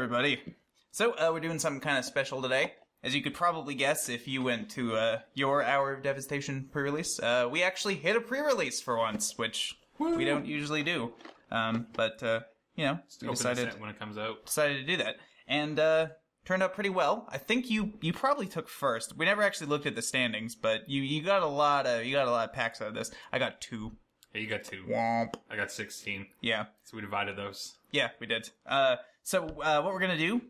everybody. So, we're doing something kind of special today. As you could probably guess if you went to your Hour of Devastation Prerelease, we actually hit a pre-release for once, which we don't usually do. But we decided when it comes out. Decided to do that, and turned out pretty well. I think you probably took first. We never actually looked at the standings, but you got a lot of packs out of this. I got 2. Yeah, you got 2. Womp. I got 16. Yeah. So we divided those. Yeah, we did. So what we're gonna do,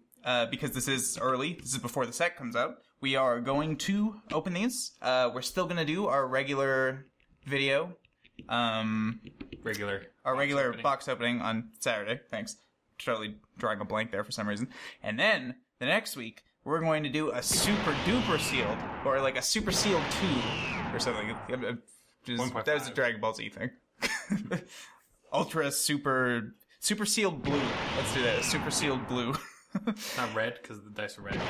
because this is early, this is before the set comes out, we are going to open these. We're still gonna do our regular video. Regular box opening on Saturday. Thanks. Totally drawing a blank there for some reason. And then, the next week, we're going to do a super duper sealed, or like a super sealed 2, or something. That was a Dragon Ball Z thing. Ultra super sealed blue. Let's do that. Super sealed blue. Not red, because the dice are red.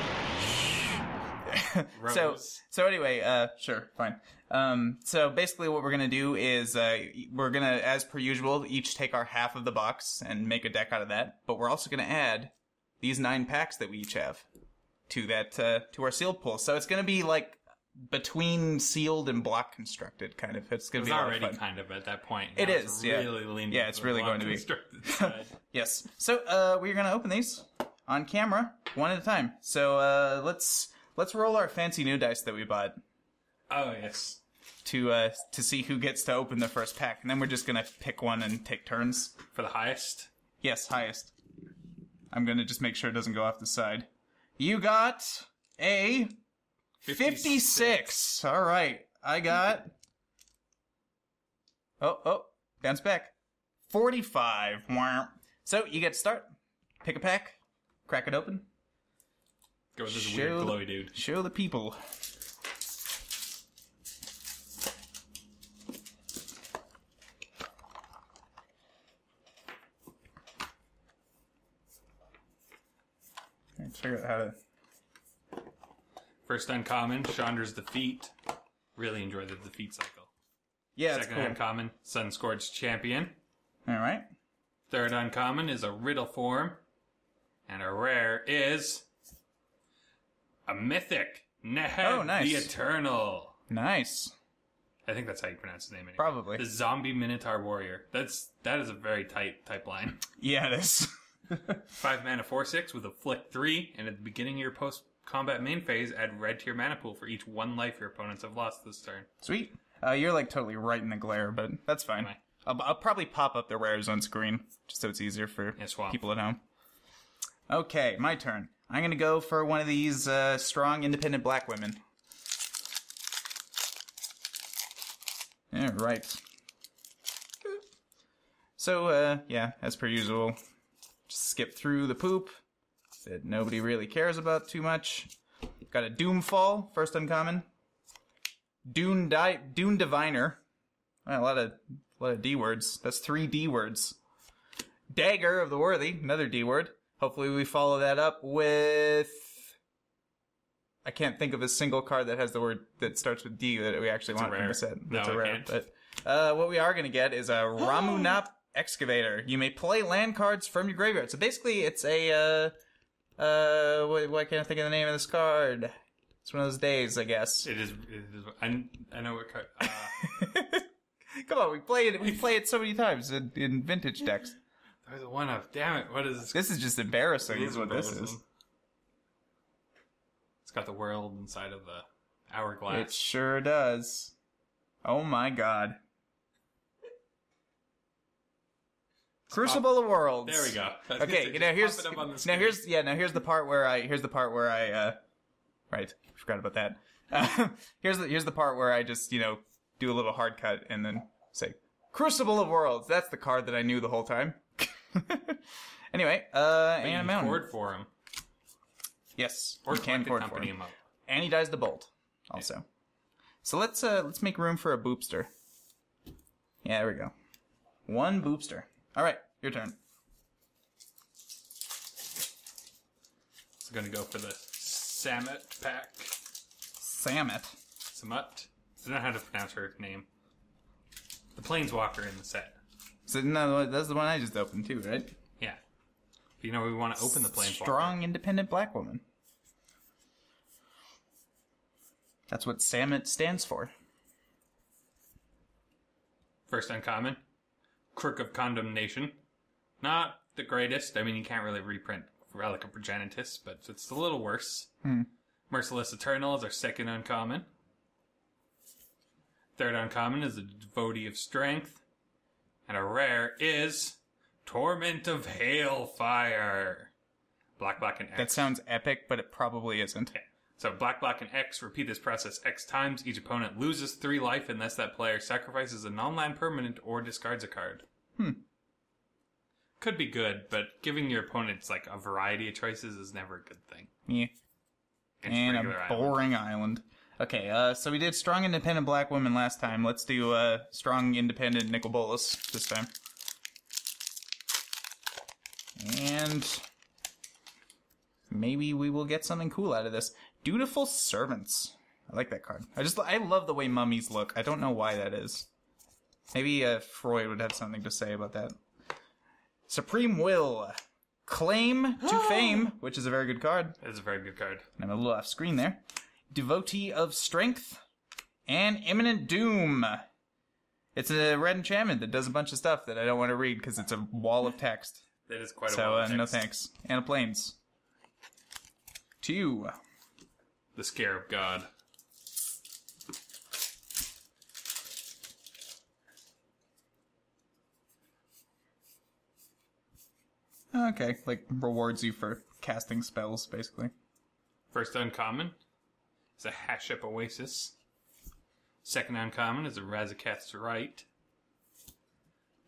So anyway, sure, fine. So basically what we're gonna do is, we're gonna, as per usual, each take our half of the box and make a deck out of that, but we're also gonna add these 9 packs that we each have to that, to our sealed pool. So it's gonna be like, between sealed and block constructed, kind of. It's gonna be already kind of at that point. It is, yeah. Really yeah, it's really going to be. Yes. So, we're gonna open these on camera, one at a time. So, let's roll our fancy new dice that we bought. Oh, yes. To see who gets to open the first pack. And then we're just gonna pick one and take turns. For the highest? Yes, highest. I'm gonna just make sure it doesn't go off the side. You got a 56. All right. I got... Oh, bounce back. 45. So, you get to start. Pick a pack. Crack it open. Go with this weird glowy dude. Show the people. Let's figure out how to... First uncommon, Chandra's Defeat. Really enjoy the defeat cycle. Yeah, Second uncommon, Sun-Scorched Champion. Alright. Third uncommon is a Riddle form. And a rare is... a Mythic. Oh, nice. The Eternal. Nice. I think that's how you pronounce his name anyway. Probably. The Zombie Minotaur Warrior. That is a very tight type line. Yeah, it is. 5 mana 4/6 with a flick 3, and at the beginning of your post-combat main phase, add red to your mana pool for each 1 life your opponents have lost this turn. Sweet. You're like totally right in the glare, but that's fine. Anyway. I'll probably pop up the rares on screen, just so it's easier for people at home. Okay, my turn. I'm gonna go for one of these strong, independent black women. Alright. So, yeah, as per usual, just skip through the poop that nobody really cares about too much. Got a Doomfall, first uncommon. Dune Diviner. Well, a lot of D words. That's 3 D words. Dagger of the Worthy, another D word. Hopefully we follow that up with... I can't think of a single card that has the word that starts with D that we actually want in the set. That's a rare. But what we are going to get is a Ramunap Excavator. You may play land cards from your graveyard. So basically it's a... why can't I think of the name of this card? It's one of those days, I guess. It is. I know what card. Come on, we play it so many times in vintage decks. There's a 1-up. Damn it! What is this? This is just embarrassing. Is what this is. It's got the world inside of the hourglass. It sure does. Oh my god. Crucible of Worlds. There we go. Okay, here's the part where I right, forgot about that. Here's the part where I just, do a little hard cut and then say Crucible of Worlds. That's the card that I knew the whole time. Anyway, and a mountain. Board for him. Yes, or you can board for him. And he dies the bolt, also. Yeah. So let's make room for a boopster. Yeah, there we go. 1 boopster. All right, your turn. So gonna go for the Samut pack. Samut. I don't know how to pronounce her name. The Planeswalker in the set. So no, that's the one I just opened too, right? Yeah. You know, we want to open the Planeswalker. Strong, independent black woman. That's what Samit stands for. First uncommon, Crook of Condemnation. Not the greatest. I mean, you can't really reprint Relic of Progenitus, but it's a little worse. Merciless Eternal is our second uncommon. Third uncommon is a Devotee of Strength. And our rare is Torment of Hailfire. Black, and X. That sounds epic, but it probably isn't. Okay. So black, and X, repeat this process X times. Each opponent loses 3 life unless that player sacrifices a non-land permanent or discards a card. Could be good, but giving your opponents like a variety of choices is never a good thing. Yeah. And a boring island. Okay, so we did strong, independent black woman last time. Let's do strong, independent Nicol Bolas this time. And maybe we will get something cool out of this. Dutiful Servants. I like that card. I love the way mummies look. I don't know why that is. Maybe Freud would have something to say about that. Supreme Will. Claim to Fame, which is a very good card. It's a very good card. And I'm a little off screen there. Devotee of Strength. And Imminent Doom. It's a red enchantment that does a bunch of stuff that I don't want to read because it's a wall of text. That is quite a wall of text. So, no thanks. And a Plains. 2. The Scarab God. Okay, like rewards you for casting spells, basically. First uncommon is a Hashep Oasis. Second uncommon is a Razaketh's Right.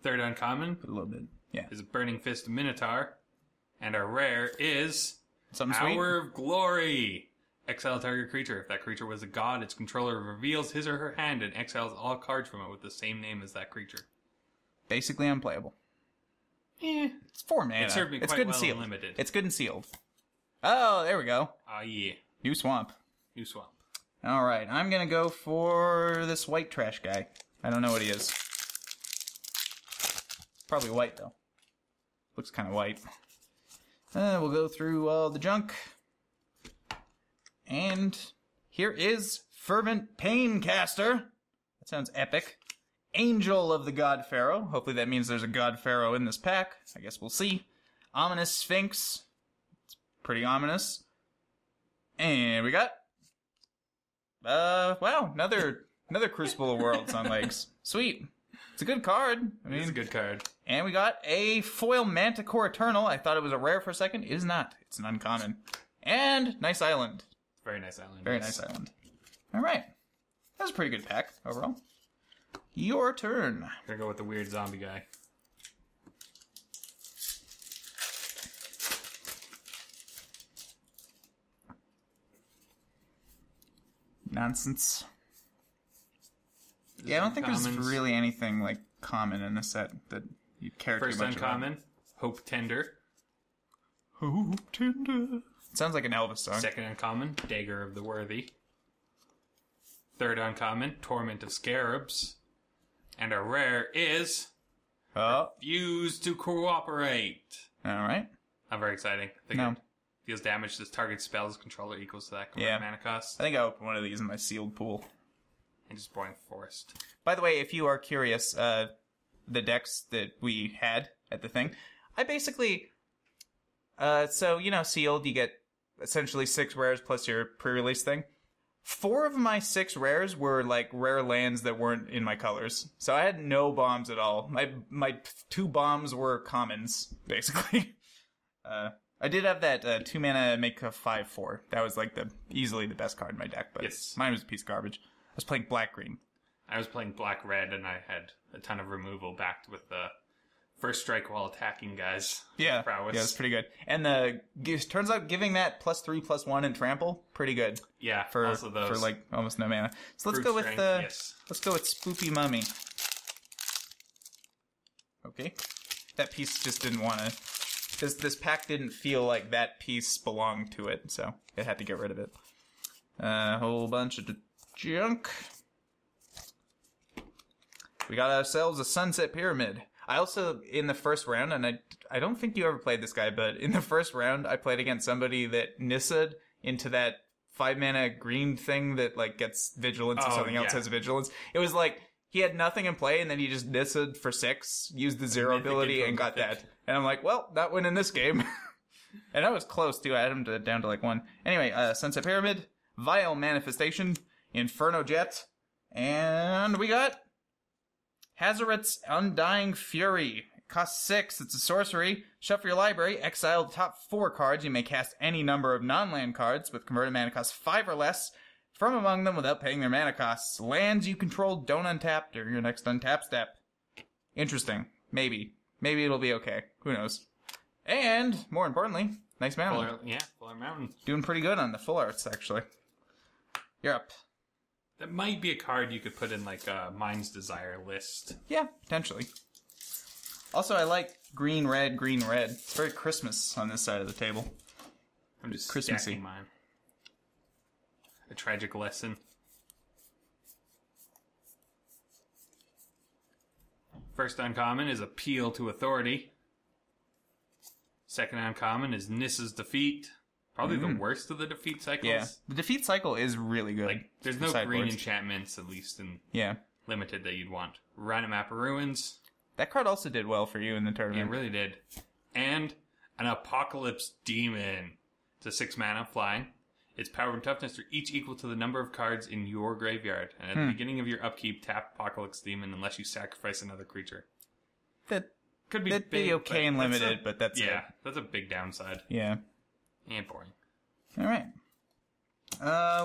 Third uncommon A little bit, yeah. is a Burning Fist Minotaur. And our rare is Something sweet? Hour of Glory. Exile target creature. If that creature was a god, its controller reveals his or her hand and exiles all cards from it with the same name as that creature. Basically unplayable. It's 4 mana. It served me It's quite good well and sealed. and limited. It's good and sealed. Oh, there we go. Ah, yeah. New Swamp. New Swamp. Alright, I'm gonna go for this white trash guy. I don't know what he is. Probably white, though. Looks kind of white. We'll go through all the junk. And here is Fervent Paincaster. That sounds epic. Angel of the God Pharaoh. Hopefully that means there's a God Pharaoh in this pack. I guess we'll see. Ominous Sphinx. It's pretty ominous. And we got... wow, another Crucible of Worlds on legs. Sweet. It's a good card. It's a good card. And we got a foil Manticore Eternal. I thought it was a rare for a second. It is not. It's an uncommon. And nice island. Very nice island. Very nice island. All right. That was a pretty good pack overall. Your turn. Gonna go with the weird zombie guy. Nonsense. Yeah, I don't think there's really anything like common in the set that you'd care too much about. First uncommon, Hope Tender. Hope Tender. It sounds like an Elvis song. Second uncommon, Dagger of the Worthy. Third uncommon, Torment of Scarabs. And our rare is... Refuse to Cooperate. Alright. Not very exciting. No. Deals damage to this target spell's controller equals to that mana cost. I think I opened one of these in my sealed pool. And just Boring Forest. By the way, if you are curious, the decks that we had at the thing, I basically... so, you know, sealed, you get essentially 6 rares plus your pre-release thing. 4 of my 6 rares were, like, rare lands that weren't in my colors. So I had no bombs at all. My 2 bombs were commons, basically. I did have that 2 mana make a 5/4. That was, like, easily the best card in my deck, but mine was a piece of garbage. I was playing black-green. I was playing black-red, and I had a ton of removal backed with the first strike while attacking guys. Yeah, prowess. Yeah, it's pretty good. And turns out giving that +3/+1 and trample, pretty good. Yeah, for also those. For like almost no mana. So let's go with let's go with Spoopy Mummy. Okay, that piece just didn't want to. This pack didn't feel like that piece belonged to it, so it had to get rid of it. A whole bunch of junk. We got ourselves a Sunset Pyramid. I also, in the first round, and I don't think you ever played this guy, but in the first round, I played against somebody that Nissa'd into that 5-mana green thing that, like, gets vigilance if something else has vigilance. It was like, he had nothing in play, and then he just Nissa'd for 6, used the 0 ability, and got that. And I'm like, well, not winning this game. And I was close, too. I had him down to, like, 1. Anyway, Sunset Pyramid, Vile Manifestation, Inferno Jet, and we got Hazoret's Undying Fury. It costs 6. It's a sorcery. Shuffle your library. Exile the top 4 cards. You may cast any number of non-land cards with converted mana cost 5 or less from among them without paying their mana costs. Lands you control don't untap during your next untap step. Interesting. Maybe. Maybe it'll be okay. Who knows? And, more importantly, nice mountain. Fuller Mountain. Doing pretty good on the full arts, actually. You're up. That might be a card you could put in, like, a Mind's Desire list. Yeah, potentially. Also, I like green, red, green, red. It's very Christmas on this side of the table. I'm just Christmassy. stacking mine. A Tragic Lesson. First uncommon is Appeal to Authority. Second uncommon is Nissa's Defeat. Probably the worst of the defeat cycles. Yeah, the defeat cycle is really good. Like, there's no green enchantments, at least in limited, that you'd want. Random Map of Ruins. That card also did well for you in the Yeah, tournament. it really did. And an Apocalypse Demon. It's a 6-mana flying. Its power and toughness are each equal to the number of cards in your graveyard. And at the beginning of your upkeep, tap Apocalypse Demon unless you sacrifice another creature. That could be that'd big, be okay and limited, but that's yeah, that's a big downside. Yeah. And boring. All right.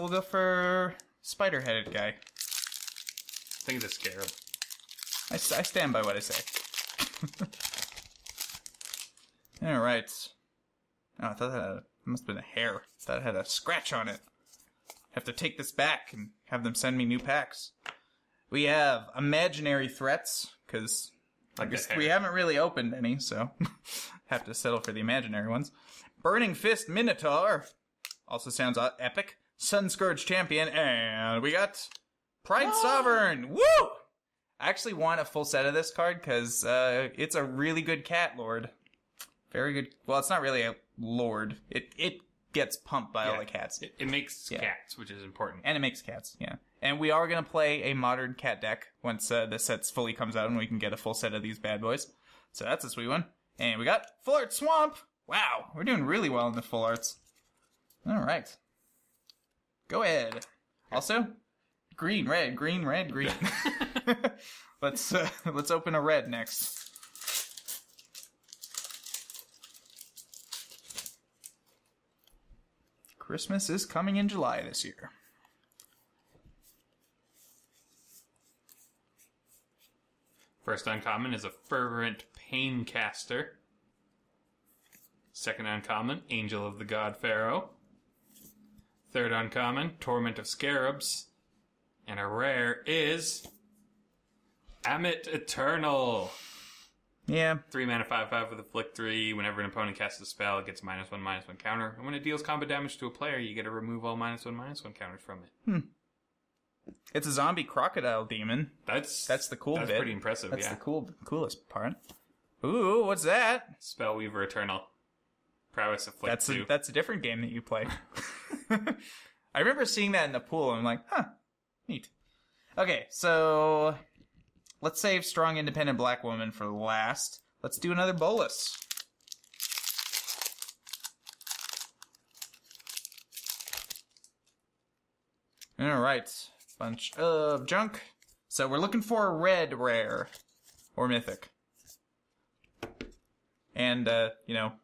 We'll go for Spider-Headed guy. I think it's a Scarab. I stand by what I say. All right. Oh, I thought that must have been a hair. I thought it had a scratch on it. Have to take this back and have them send me new packs. We have Imaginary Threats, because we haven't really opened any, so have to settle for the imaginary ones. Burning Fist Minotaur. Also sounds epic. Sun Scourge Champion, and we got Pride Sovereign. Woo! I actually want a full set of this card because it's a really good cat lord. Very good. Well, it's not really a lord. It gets pumped by all the cats. It makes cats, which is important. And it makes cats, yeah. And we are going to play a modern cat deck once the set fully comes out and we can get a full set of these bad boys. So that's a sweet one. And we got Full Art Swamp. Wow, we're doing really well in the full arts. All right. Go ahead. Also, green, red, green, red, green. Let's open a red next. Christmas is coming in July this year. First uncommon is a Fervent Paincaster. Second uncommon, Angel of the God Pharaoh. Third uncommon, Torment of Scarabs. And a rare is Amit Eternal. Yeah. 3 mana, 5/5 with a flick 3. Whenever an opponent casts a spell, it gets -1/-1 counter. And when it deals combat damage to a player, you get to remove all -1/-1 counters from it. It's a zombie crocodile demon. That's the cool bit. That's pretty impressive, That's the coolest part. Ooh, what's that? Spellweaver Eternal. Prowess of flick 2. That's a different game that you play. I remember seeing that in the pool, and I'm like, huh, neat. Okay, so let's save Strong Independent Black Woman for last. Let's do another bolus. Alright, bunch of junk. So we're looking for a red rare, or mythic. And,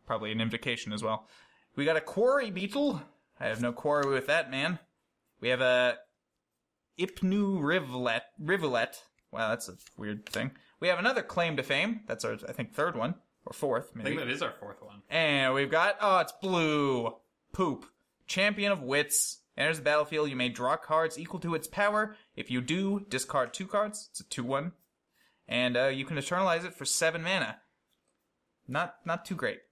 probably an invocation as well. We got a Quarry Beetle. I have no quarry with that, man. We have a Ipnu Rivulet. Wow, that's a weird thing. We have another Claim to Fame. That's our, I think, third one. Or fourth, maybe. I think that is our fourth one. And we've got, it's blue. Poop. Champion of Wits. Enters the battlefield. You may draw cards equal to its power. If you do, discard 2 cards. It's a 2/1. And you can eternalize it for 7 mana. Not too great.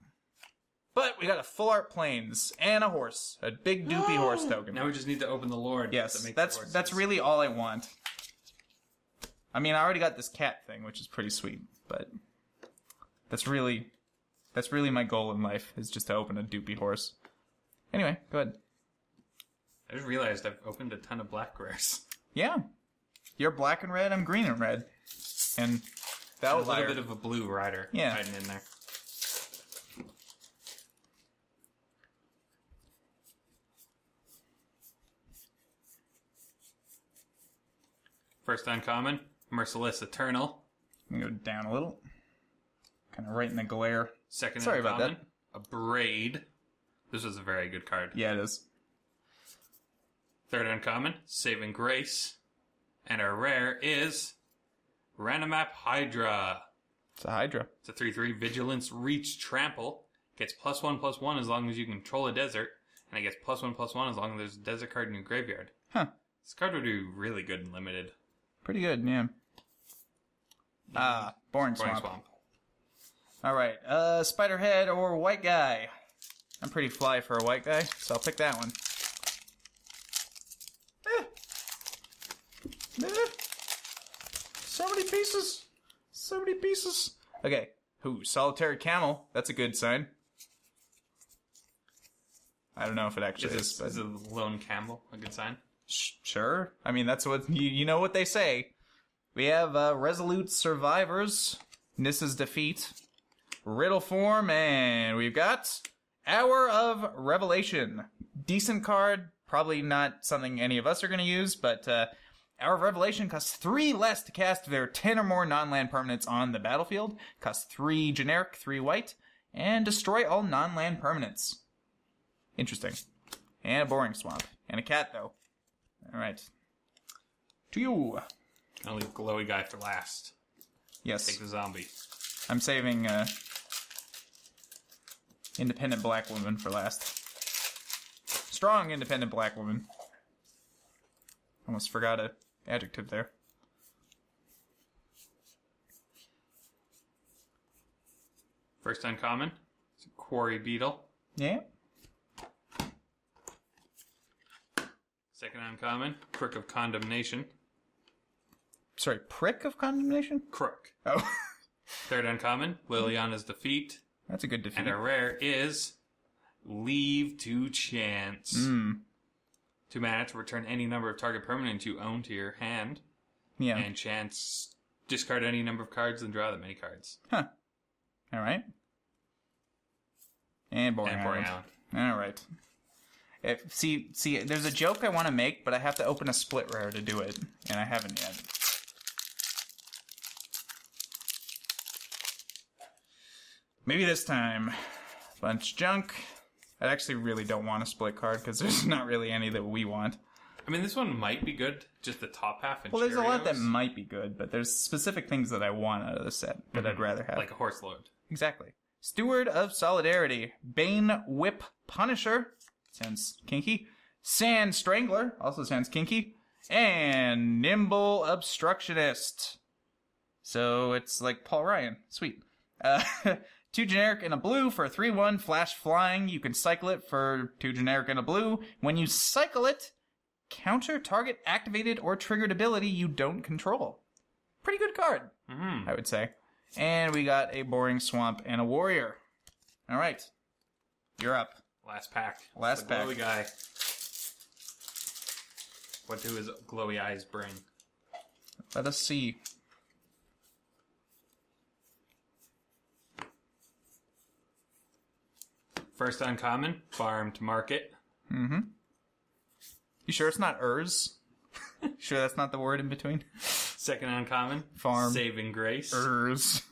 But we got a Full Art Plains and a horse. A big doopy horse token. Now we just need to open the Lord. Yes, that's really all I want. I mean, I already got this cat thing, which is pretty sweet, but That's really my goal in life, is just to open a doopy horse. Anyway, go ahead. I just realized I've opened a ton of black rares. Yeah. You're black and red, I'm green and red. And the outlier. A little bit of a blue rider hiding in there. First uncommon, Merciless Eternal. I'm going to go down a little. Kind of right in the glare. Second Sorry uncommon, about that. a Braid. This was a very good card. Yeah, it is. Third uncommon, Saving Grace. And our rare is Randomap Hydra. It's a Hydra. It's a 3/3 Vigilance Reach Trample. Gets +1/+1 as long as you control a desert. And it gets +1/+1 as long as there's a desert card in your graveyard. Huh. This card would be really good in limited. Pretty good, yeah. Boring Swamp. Alright, Spiderhead or White Guy. I'm pretty fly for a white guy, so I'll pick that one. So many pieces. So many pieces. Okay. Ooh, Solitary Camel. That's a good sign. I don't know if it actually is. But... Is a lone camel a good sign? Sure. I mean, that's what... You know what they say. We have Resolute Survivors. Nissa's Defeat. Riddle Form. And we've got Hour of Revelation. Decent card. Probably not something any of us are going to use, but... Hour of Revelation costs 3 less to cast if there are 10 or more non-land permanents on the battlefield. Costs 3 generic, 3 white. And destroy all non-land permanents. Interesting. And a Boring Swamp. And a cat, though. Alright. To you. I'll leave Glowy Guy for last. Yes. Take the zombie. I'm saving Independent Black Woman for last. Strong Independent Black Woman. Almost forgot an adjective there. First uncommon. It's a Quarry Beetle. Yeah. Second uncommon. Crook of Condemnation. Sorry, Prick of Condemnation? Crook. Oh. Third uncommon. Liliana's Defeat. That's a good defeat. And our rare is Leave to Chance. 2 mana to return any number of target permanent you own to your hand. Yeah. And chance, discard any number of cards and draw that many cards. Huh. Alright. And Boring Island. Alright. See, there's a joke I want to make, but I have to open a split rare to do it. And I haven't yet. Maybe this time. Bunch of junk. I actually really don't want a split card, because there's not really any that we want. I mean, this one might be good, just the top half and Well, there's a lot that Cheerios. might be good, but there's specific things that I want out of the set that I'd rather have. Like a Horse Lord. Exactly. Steward of Solidarity. Bane Whip Punisher. Sounds kinky. Sand Strangler. Also sounds kinky. And Nimble Obstructionist. So it's like Paul Ryan. Sweet. 2 generic and a blue for a 3/1 flash flying. You can cycle it for 2 generic and a blue. When you cycle it, counter target activated or triggered ability you don't control. Pretty good card, I would say. And we got a Boring Swamp and a Warrior. All right. You're up. Last pack. Last pack. Glowy Guy. What do his glowy eyes bring? Let us see. First uncommon, Farm to Market. You sure it's not Urs? Sure that's not the word in between? Second uncommon, Farm. Saving Grace. Urs.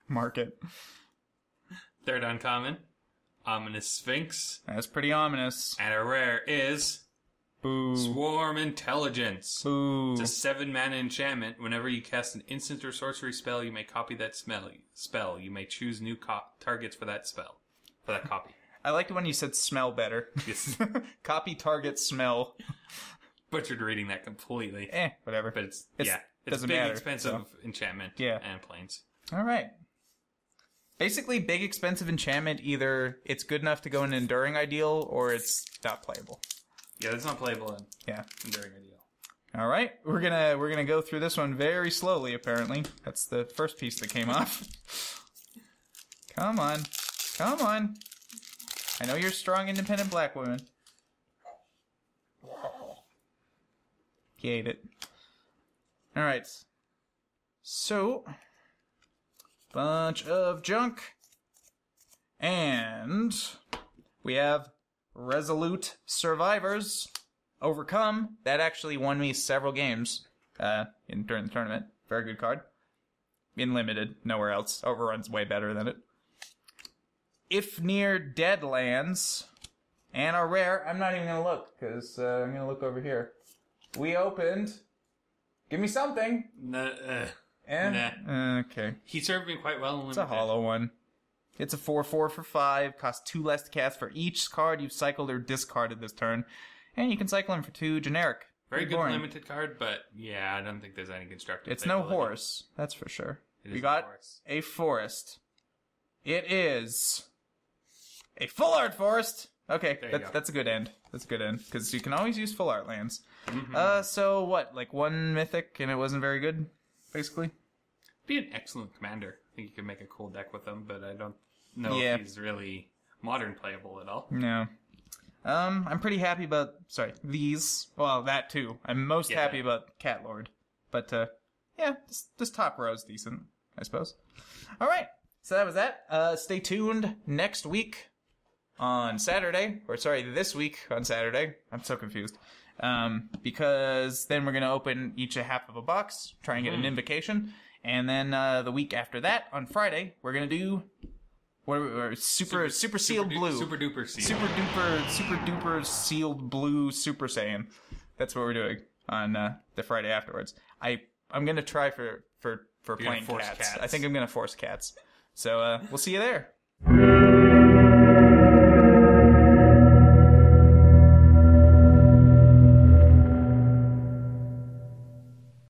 Market. Third uncommon, Ominous Sphinx. That's pretty ominous. And a rare is Boo. Swarm Intelligence. Boo. It's a 7 mana enchantment. Whenever you cast an instant or sorcery spell, you may copy that spell. You may choose new targets for that spell. For that copy. I liked when you said smell better. Yes. Copy, target, smell. Butchered reading that completely. Whatever. But it's doesn't big, matter, expensive enchantment. Yeah. And planes. All right. Basically, big, expensive enchantment, either it's good enough to go in Enduring Ideal, or it's not playable. Yeah, that's not playable in Yeah. Enduring Ideal. All right. We're gonna go through this one very slowly, apparently. That's the first piece that came off. Come on. Come on. I know you're strong, independent black woman. He ate it. Alright. So, bunch of junk. And we have Resolute Survivors. Overcome. That actually won me several games during the tournament. Very good card. In limited, nowhere else. Overrun's way better than it. If Near Deadlands, and a rare, I'm not even going to look, because I'm going to look over here. We opened. Give me something. Nah. Okay. He served me quite well in It's limited. a hollow one. It's a 4/4 for 5. Costs 2 less to cast for each card you've cycled or discarded this turn. And you can cycle him for 2 generic. Very good boring. limited card, but yeah, I don't think there's any constructive. It's no ability. horse. That's for sure. It We is got no horse. a forest. It is a full art forest. Okay, There you go. that's a good end. That's a good end, because you can always use full art lands. Mm-hmm. So what, like 1 mythic and it wasn't very good, basically? Be an excellent commander. I think you could make a cool deck with him, but I don't know Yeah. if he's really modern playable at all. No. I'm pretty happy about, these. Well, that too. I'm most Yeah. happy about Cat Lord. But, yeah, this top row is decent, I suppose. Alright, so that was that. Stay tuned next week on Saturday. This week on Saturday. I'm so confused. Because then we're going to open each a half of a box, try and get an invocation. And then the week after that, on Friday, we're going to do... Super sealed blue. Super duper sealed. Super duper sealed blue Super Saiyan. That's what we're doing on the Friday afterwards. I'm gonna try for playing force cats. cats. I think I'm gonna force cats. So we'll see you there.